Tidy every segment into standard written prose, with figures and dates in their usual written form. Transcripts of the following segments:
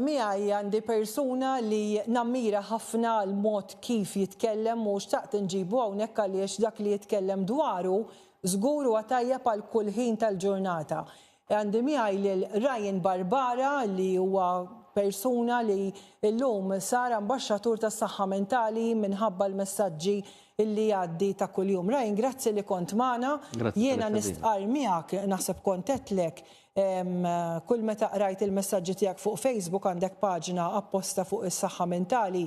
miegħi għandi persuna li nammira ħafna l-mod kif jitkellem u xtaqt nġibu hawnhekk għaliex dak li jitkellem dwaru żgur huwa tajjeb għal kull ħin tal-ġurnata. Għandi miegħi lil Ryan Barbara li huwa persuna li llum sar ambaxxatur tas-saħħa mentali minħabba l-messaġġi illi għaddi ta' kuljum. Ryan, grazzi li kont magħna. Jiena nistqar miegħek naħseb kont għedtlek kull meta qrajt il-messaġġi tiegħek fuq Facebook għandek paġna apposta fuq is-saħħa mentali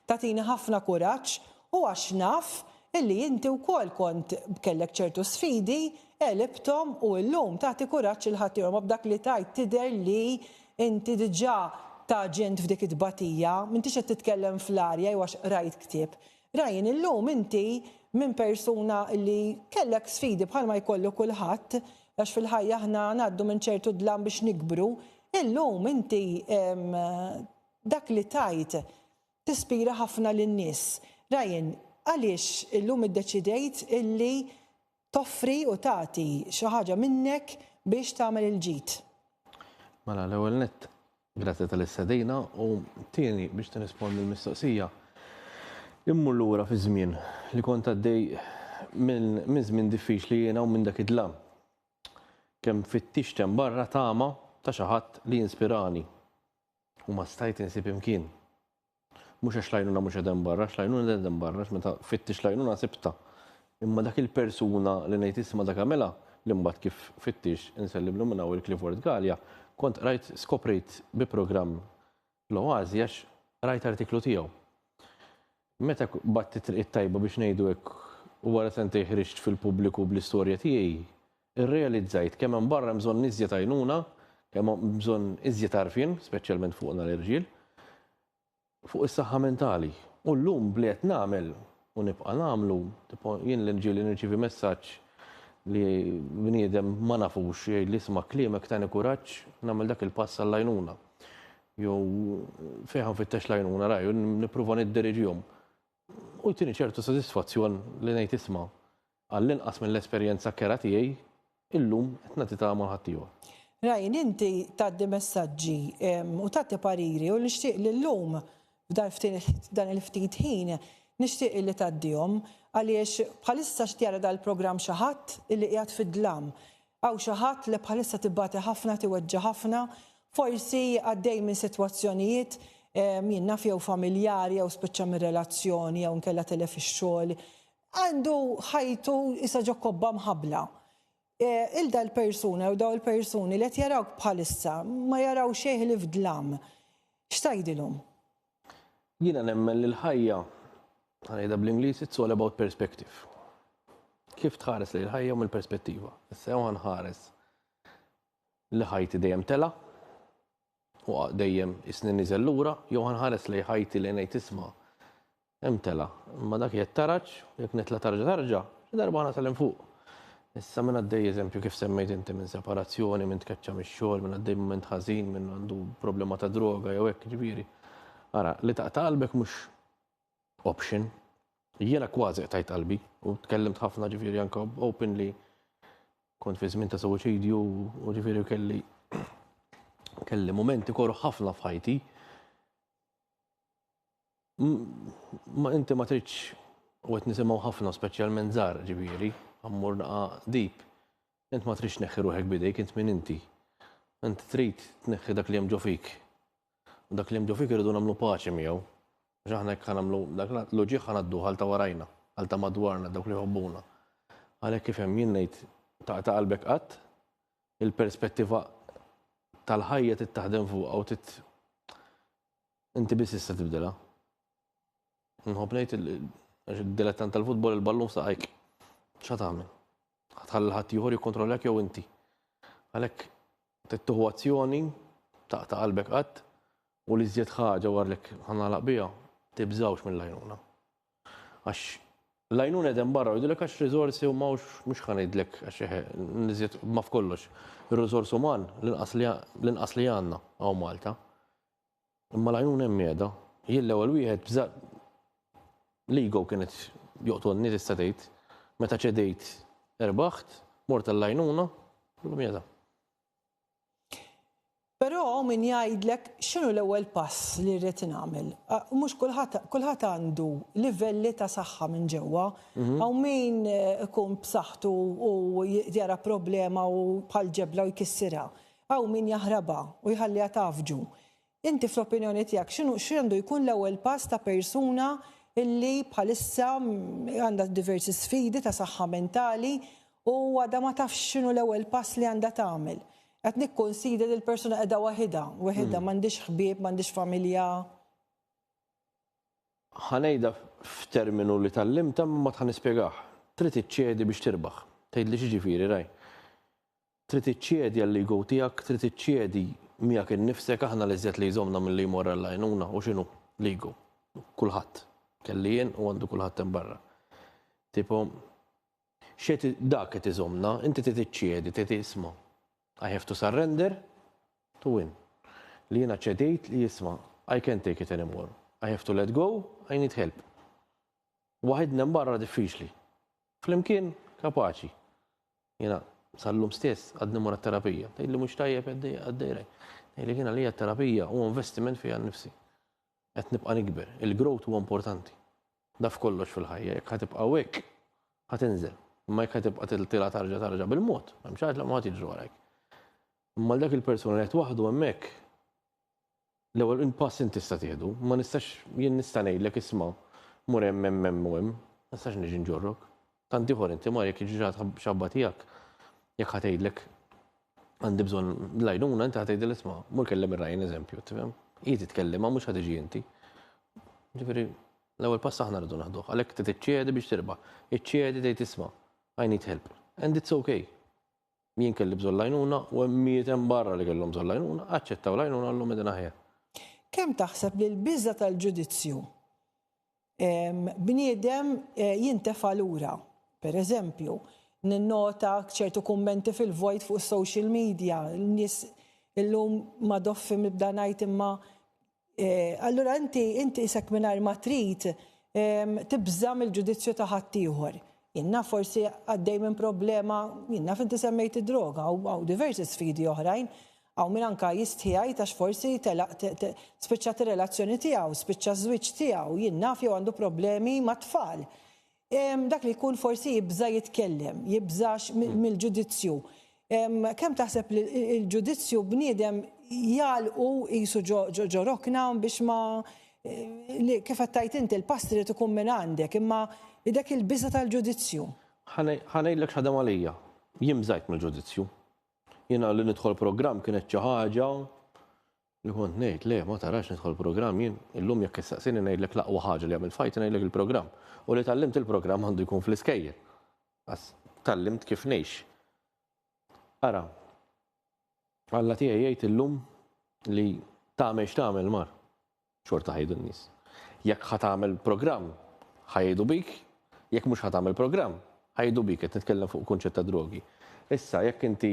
tagħtini ħafna kuraġġ u għax naf illi inti wkoll kont kellek ċertu sfidi elibthom u llum tagħti kuraġġ il ħaddieħor ma b'dak li tajt tidher li inti diġà taġent f'dik it-tbatija, m'intix qed titkellem fl-arja jew għax rajt ktieb. Ryan, illum inti minn persuna li kellek sfidi bħalma jkollu kulħadd għax fil-ħajja aħna ngħaddu minn ċertu dlam biex nikbru, illum inti dak li tajt tispira ħafna lin-nies. Ryan, għaliex illum iddeċidejt illi toffri u tagħti xi ħaġa minnek biex tagħmel il-ġid? Mela l-ewwel nett, grazzi tal-istedina u tieni biex tirrispondi l-mistoqsija. Immur lura fi żmien li kont għaddej minn żmien diffiċli jiena u minn dak id-dlam. Kemm fittixtem barra tama ta' xi ħadd li jinspirani u ma stajt insib imkien. Mhux għax lajnuna mhux qegħdin barra, x'lajnuna qegħdin barra, meta fittix lajnuna sibta. Imma dak il-persuna li ngħid isma' dak għamilha li mbagħad kif fittix insellimlu minn hawn il-Clifford Gallia, kont skoprejt bi programm l-Oażi għax rajt artiklu tiegħu. Meta batti triq tajba biex ngħidu hekk u wara sentej ħriġt fil-pubbliku bl-istorja tiegħi, irrealizzajt kemm hemm barra bżonn iżjed għajnuna, kemm hemm bżonn iżjed għarfien, speċjalment fuqna l-irġiel, fuq is-saħħa mentali. U llum bli qed nagħmel u nibqa' nagħmlu, jien l-irġiel nirċievi messaġġ li bniedem ma nafux jgħid li isma' kliemek tani kuraġġ nagħmel dak il-pass għall-għajnuna. Jew fejn nfittex l-għajnuna raj, nippruva niddiriġihom. U jtini ċertu sodisfazzjon li ngħid isma' għall-inqas mill-esperjenza kera tiegħi illum qed nagħti tagħma ħaddieħor. Ryan, inti tgħaddi messaġġi u tagħti pariri u nixtieq li llum f'dan il-ftit ħin nixtieq li tgħaddihom għaliex bħalissa x'tjara dal-programm xi ħadd illi qiegħed fid-dlam. Hawn xi ħadd li bħalissa tibbati ħafna, tiweġġa ħafna, forsi għaddej minn sitwazzjonijiet jien naf jew familjari jew spiċċa minn relazzjoni jew nkella telef ix-xogħol. Għandu ħajtu issa ġo kobba mħabbla. Il-da l-persuna u daw il-persuni li qed jarawk bħalissa ma jaraw xejn li f'dlam. X'tgħidilhom? Jiena nemmen li l-ħajja ħanejda bl-Ingliż it's all about perspective. Kif tħares li l-ħajja mill-perspettiva. Issa jew ħanħares li ħajti dejjem tela u dejjem isni niżel lura, jew ħanħares li ħajti li ngħid isma' hemm tela, imma dak jgħid taraġ, jekk nitla tarġa', xi darba nasal fuq. Issa minn għaddej eżempju kif semmejt inti minn separazzjoni, minn tkeċċa mix-xogħol, minn għaddej mument ħażin, minn għandu problema ta' droga jew hekk ġifieri. Ara, li taqta' qalbek mhux option. Jiena kważi qtajt qalbi u tkellimt ħafna ġifieri anke openly kont fi żmien ta' suwiċidju u ġifieri kelli momenti koru ħafna f'ħajti. Ma inti ma tridx u qed nisimgħu ħafna speċjalment żgħar ġifieri, ammur naqa' deep. Int ma tridx tneħħi ruħek bidejk int min inti. Int trid tneħħi dak li hemm ġo fik. U dak li hemm ġo fik irridu nagħmlu paċi miegħu. Għax aħna hekk ħanagħmlu dak l-loġieq ħanaddu ħalta warajna, ħalta madwarna dawk li jħobbuna. Għalhekk kif hemm jien ngħid taqta' qalbek qatt, il-perspettiva tal-ħajja tittaħdem fuqha u inti biss issa tibdilha. Nħobb ngħid id-dilettant tal-futbol il-ballun saqajk. X'ha tagħmel? Ħatħalli ħadd ieħor jikkontrollak jew inti. Għalhekk tieħu azzjoni taqta' qalbek qatt u li żjed ħaġa warlek ħanagħlaq biha tibżgħux mill-għajnuna. Għax l-għajnuna qegħdin barra u jgħidulek għax riżorsi u mhux ħanejdlek għax niżjed ma f'kollox. Ir-riżors uman l-inqas li għandna hawn Malta. Imma l-għajnuna hemm qiegħda. Jien l-ewwel wieħed bżgħat l-ego kienet joqtolni tista' tgħid meta ċedejt erbaħt, mort tal-għajnuna, l-qiegħda. Però min jgħidlek x'inhu l-ewwel pass li rrid nagħmel. Mhux kulħadd għandu livelli ta' saħħa minn ġewwa, hawn min ikun b'saħħtu u jara problema u bħal ġebla u jkissirha, hawn min jaħrabha u jħalliha tafġu. Inti fl-opinjoni tiegħek x'għandu jkun l-ewwel pass ta' persuna illi bħalissa għandha diversi sfidi ta' saħħa mentali u għadha ma tafx x'inhu l-ewwel pass li għandha tagħmel. Qed nikkonsidra li l-persuna qiegħda waħedha, m'għandix ħbieb, m'għandix familja. Ħanejda f'terminu li tallimta ma tħanispjegah. Trid iċċiedi biex tirbaħ. Tgħidli x'jiġifieri raj. Trid iċċiedi għall-ego tiegħek, trid iċċiedi miegħek innifsek aħna li żjed li jżommna milli jmorra l-għajnuna u x'inhu l-ego. Kulħadd. Kelli jien u għandu kulħadd hemm barra. Tipo xejn dak qed iżommna, inti trid iċċiedi, trid isma'. I have to surrender to win. Li jiena ċedejt li jisma' I can't take it anymore. I have to let go, I need help. Waħedna barra diffiċli. Flimkien kapaċi. Jiena sal-lum stess għadni mura terapija. Tgħidli mhux tajjeb għaddejrej. Tgħidli jiena li terapija huwa investiment fija nnifsi. Qed nibqa' nikber. Il-growth huwa importanti. Daf kollox fil-ħajja. Jekk ħatibqa' hekk ħatinżel. Ma jekk ħatibqa' tiltila tarġa' bil-mod. Hemm xi ħaġa ma ħadd jiġri warajk. Imma dak il-persuna li qed waħdu hemmhekk l-ewwel impass inti tista' tieħdu, ma nistax jien nista' ngħidlek isma' mur hemm u hemm, ma nistax niġi nġorrok. Tant ieħor inti mar jekk jiġi xabba tiegħek jekk ħatejdlek għandi bżonn l-għajnuna inti ħatejdil isma' mur kellem ir-rajn eżempju, tifhem? Hi titkellem ma mhux ħatiġi inti. Ġifieri l-ewwel pass aħna rridu naħduh, għalhekk trid iċċiedi biex tirbaħ. Iċċiedi tgħid isma' I need help. And it's okay. Jien kelli bżonn l-għajnuna u hemm hemm barra li kellhom bżonn l-għajnuna, aċċettaw l-għajnuna llum qegħdin aħjar. Kemm taħseb li l-biża tal-ġudizzju bniedem jintefa' lura? Pereżempju, ninnota ċertu kummenti fil-vojt fuq social media, n-nies illum ma doffi mibda ngħid imma allura inti isek mingħajr ma trid tibża mill-ġudizzju ta' ħadd ieħor. Jinna forsi għaddej minn problema, jinna finti semmejt id-droga, għaw diversi sfidi oħrajn, għaw minn anka jistħijaj tax forsi spiċċat il-relazzjoni tijaw, spiċċa żwiġġ tijaw, jinna fjew għandu problemi ma' tfal. Dak li jkun forsi jibża jitkellem, jibżax mill-ġudizzju. Kemm taħseb li l-ġudizzju bniedem jalqu jisu ġorokna biex ma kif għattajt inti l-pastri tkun minn għandek, imma dak il-biża tal-ġudizzju. Ħanejdlek x'ħadem għalija. Jien bżajt mill-ġudizzju. Jiena li nidħol programm kienet xi ħaġa li kont ngħid le ma tarax nidħol programm jien illum jekk issaqsini ngħidlek l-aqwa ħaġa li għamil fajt ngħidlek il-programm. U li tallimt il-programm għandu jkun fl-iskejjel. Tallimt kif ngħix. Ara, Alla tiegħi jgħid illum li tagħmel x'tagħmel mar. Xorta ħajdu n-nies. Jekk ħatamel programm ħajdu bik, jekk mhux ħatamel programm ħajdu bik qed nitkellem fuq kunċett ta' drogi. Issa jekk inti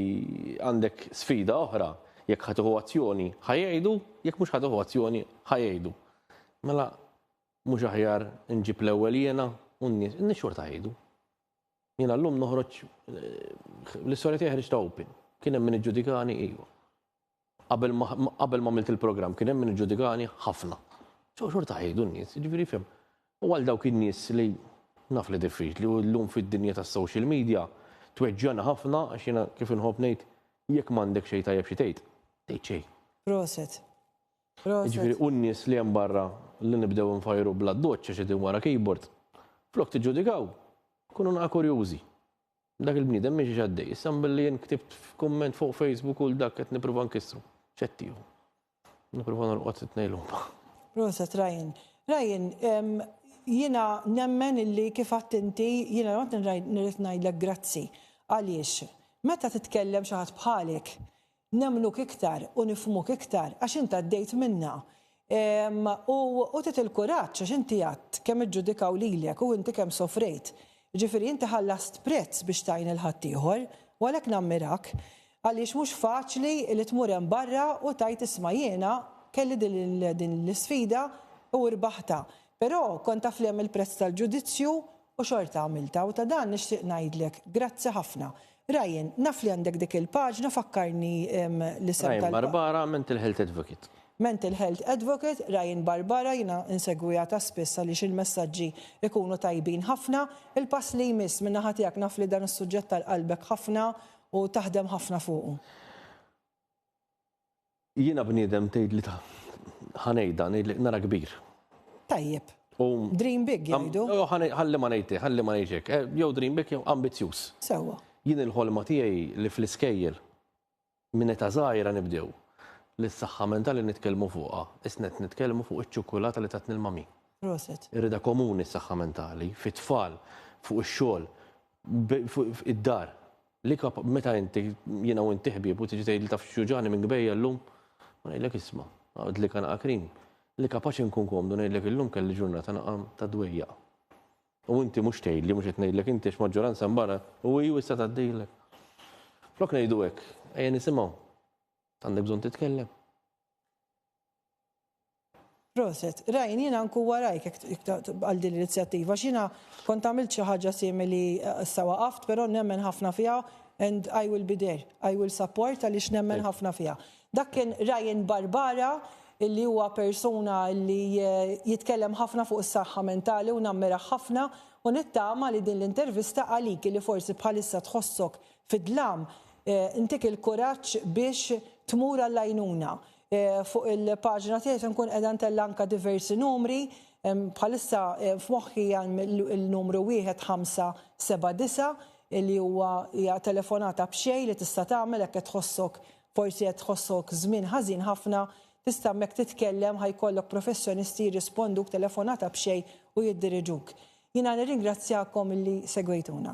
għandek sfida oħra, jekk ħaduħu azzjoni ħajjgħidu, jekk mhux ħaduħu azzjoni ħajjgħidu. Mela mhux aħjar nġib l-ewwel jiena u n-nies xorta ħajdu. Jiena llum noħroġ l-istorja tiegħi ħriġ ta' open. Kien hemm min iġġudikani ejwa. Qabel ma għamilt il-programm kien hemm min iġġudikani ħafna. Xorta ħajdu n-nies, jiġifieri fhem. U għal dawk in-nies li naf li diffiċli u llum fid-dinja tas-social media tweġġana ħafna għax jiena kif inħobb ngħid jekk m'għandek xejn tajjeb xi tgħid, tgħid xejn. Proset. Jiġifieri u n-nies li hemm barra li nibdew nfajru bla doċċ għax qegħdin wara keyboard. Flok tiġġudikaw, kunu naqa' kurjużi. Dak il-bniedem mhix għaddej. Issa billi jien ktibt f'kumment fuq Facebook u dak qed nipprova nkissru. Ċettieħu. Nipprova norqod titnejlhom. Proset, Ryan. Ryan, jiena nemmen illi kif għadt inti, jiena nirrid ngħidlek grazzi. Għaliex, meta titkellem xi ħadd bħalek, nemnuk iktar u nifhmuk iktar għax inti għaddejt minnha. U tit il-kuraġġ għax inti għadt kemm iġġudikaw lilek u inti kemm sofrejt. Ġifieri inti ħallast prezz biex tajn il-ħadd ieħor, u għalhekk nammirak għaliex mhux faċli li tmur hemm barra u tajt isma' jiena kelli din l-isfida u rbaħta. Però kont taf li hemm il-prezz tal-ġudizzju u xorta għamilta u ta' dan nixtieq ngħidlek grazzi ħafna. Ryan, naf li għandek dik il-paġna fakkarni l-isem Ryan Barbara, Mental Health Advocate. Mental Health Advocate, Ryan Barbara, jina insegwijata spessa li il-messagġi ikunu tajbin ħafna. Il-pass li jmiss minna ħatijak naf li dan is-suġġett tal-qalbek ħafna u taħdem ħafna fuqu. Jiena bniedem tgħidli ta' ħanejda nara kbir. Tajjeb. Dream big jgħidu. Ħalli ma ngħidlek, jew dream big jew ambizzjuż. Sewwa. Jien il-ħolma tiegħi li fl-iskejjel minn eta żgħira nibdew l-saħħa mentali nitkellmu fuqha, isnet nitkellmu fuq iċ-ċokolata li tatni l-mami. Proset. Irrida komuni s-saħħa mentali, fit-tfal, fuq ix-xogħol, fuq id-dar. Li meta inti jiena u inti ħbieb u tiġi tgħidli taf x'juġani minn gbejja llum, ma ngħidlek isma', għadli kan akrim. Li kapaċi nkun komdu ngħidlek illum kelli ġurnata naqam ta' dwejja. U inti mhux tgħidli mhux qed ngħidlek inti x'maġġoranza mbarra u issa tgħaddilek. Flok ngħidu hekk, ejja nisimgħu. Għandek bżonn titkellem. Proset. Ryan, jiena nku warajk għal din l-inizjattiva. X'jiena kont għamilt xi ħaġa simili issa waqaft, però nemmen ħafna fiha and I will be there. I will support għaliex nemmen ħafna fiha. Dak kien Ryan Barbara, illi huwa persuna li jitkellem ħafna fuq is-saħħa mentali u nammira ħafna u nittama li din l-intervista għalik li forsi bħalissa tħossok fid-dlam intik il-kuraġġ biex tmur għall-għajnuna. Fuq il-paġna tiegħi nkun qiegħda ntella anke diversi numri, bħalissa f'moħħi il-numru 1579 li huwa hija telefonata b'xejn li tista' tagħmel hekk qed tħossok forsi qed tħossok żmien ħażin ħafna, tista' hemmhekk titkellem ħajkollok professjonisti jirrisponduk telefonata b'xejn u jiddiriġuk. Jiena nirringrazzjakom illi segwejtuna.